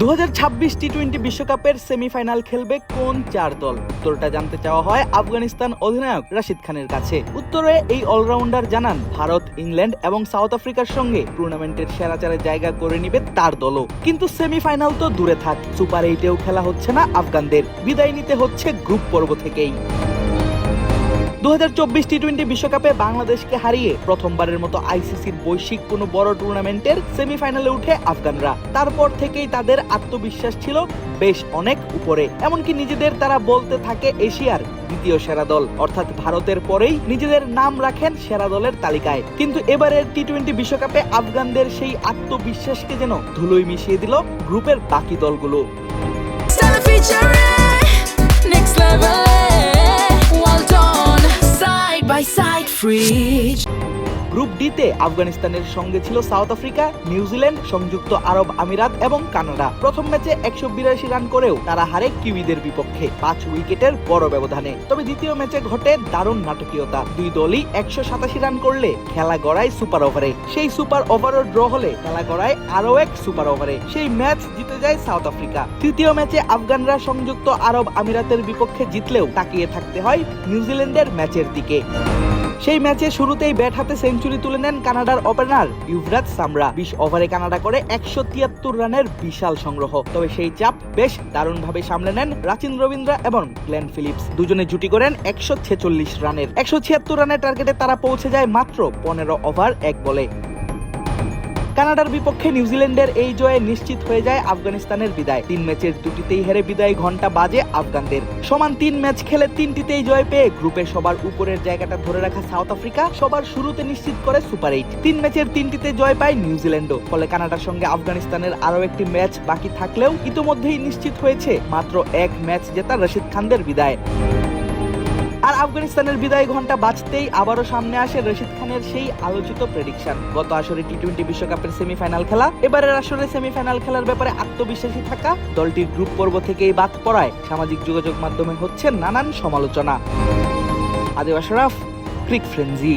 2026 টি-20 বিশ্বকাপের সেমিফাইনাল খেলবে কোন চার দল? উত্তরটা জানতে চাওয়া হয় আফগানিস্তান অধিনায়ক রাশিদ খানের কাছে। উত্তরে এই অলরাউন্ডার জানান, ভারত, ইংল্যান্ড এবং সাউথ আফ্রিকার সঙ্গে টুর্নামেন্টের সেরা চারে জায়গা করে নিবে তার দলও। কিন্তু সেমিফাইনাল তো দূরে থাক, সুপার 8-এও খেলা হচ্ছে না আফগানদের, বিদায় নিতে হচ্ছে গ্রুপ পর্ব থেকেই। 2024 টি-20 বিশ্বকাপে বাংলাদেশকে হারিয়ে প্রথমবারের মতো আইসিসির বৈশ্বিক কোনো বড় টুর্নামেন্টের সেমিফাইনালে উঠে আফগানরা। তারপর থেকেই তাদের আত্মবিশ্বাস ছিল বেশ অনেক উপরে, এমনকি নিজেদের তারা বলতে থাকে এশিয়ার দ্বিতীয় সেরা দল, অর্থাৎ ভারতের পরেই নিজেদের নাম রাখেন সেরা দলের তালিকায়। কিন্তু এবারের টি-20 বিশ্বকাপে আফগানদের সেই আত্মবিশ্বাসকে যেন ধুলোয় মিশিয়ে দিল গ্রুপের বাকি দলগুলো। গ্রুপ ডিতে আফগানিস্তানের সঙ্গে ছিল সাউথ আফ্রিকা, নিউজিল্যান্ড, সংযুক্ত আরব আমিরাত এবং কানাডা। প্রথম ম্যাচে 182 রান করেও তারা হারে কিউইদের বিপক্ষে 5 উইকেটের বড় ব্যবধানে। তবে দ্বিতীয় ম্যাচে ঘটে দারুণ নাটকীয়তা। দুই দলই 187 রান করলে খেলা গড়ায় সুপার ওভারে। সেই সুপার ওভারও ড্র হলে খেলা গড়ায় আরও এক সুপার ওভারে। সেই ম্যাচ জিতে যায় সাউথ আফ্রিকা। তৃতীয় ম্যাচে আফগানরা সংযুক্ত আরব আমিরাতের বিপক্ষে জিতলেও তাকিয়ে থাকতে হয় নিউজিল্যান্ডের ম্যাচের দিকে। সেই ম্যাচে শুরুতেই ব্যাট হাতে সেঞ্চুরি তুলে নেন কানাডার ওপেনার ইউভরাজ সামরা। 20 ওভারে কানাডা করে 173 রানের বিশাল সংগ্রহ। তবে সেই চাপ বেশ দারুণভাবে সামলে নেন রাচিন রবীন্দ্রা এবং গ্লেন ফিলিপস। দুজনে জুটি করেন 146 রানের। 176 রানের টার্গেটে তারা পৌঁছে যায় মাত্র 15 ওভার 1 বলে। কানাডার বিপক্ষে নিউজিল্যান্ডের এই জয়ে নিশ্চিত হয়ে যায় আফগানিস্তানের বিদায়। 3 ম্যাচের 2টিতেই হেরে বিদায় ঘন্টা বাজে আফগানদের। সমান 3 ম্যাচ খেলে 3টিতেই জয় পেয়ে গ্রুপে সবার উপরের জায়গাটা ধরে রাখা সাউথ আফ্রিকা সবার শুরুতে নিশ্চিত করে সুপার 8। 3 ম্যাচের 3টিতে জয় পায় নিউজিল্যান্ডও। ফলে কানাডার সঙ্গে আফগানিস্তানের আরও একটি ম্যাচ বাকি থাকলেও ইতোমধ্যেই নিশ্চিত হয়েছে মাত্র 1 ম্যাচ জেতা রাশিদ খানদের বিদায়। আর আফগানিস্তানের বিদায় ঘন্টা বাজতেই আবারও সামনে আসে রশিদ খানের সেই আলোচিত প্রেডিকশন। গত আসরে টি-20 বিশ্বকাপের সেমিফাইনাল খেলা, এবারের আসরে সেমিফাইনাল খেলার ব্যাপারে আত্মবিশ্বাসী থাকা, দলটির গ্রুপ পর্ব থেকেই বাদ পড়ায় সামাজিক যোগাযোগ মাধ্যমে হচ্ছে নানান সমালোচনা। আদিব আশরাফ, ক্রিক ফ্রেঞ্জি।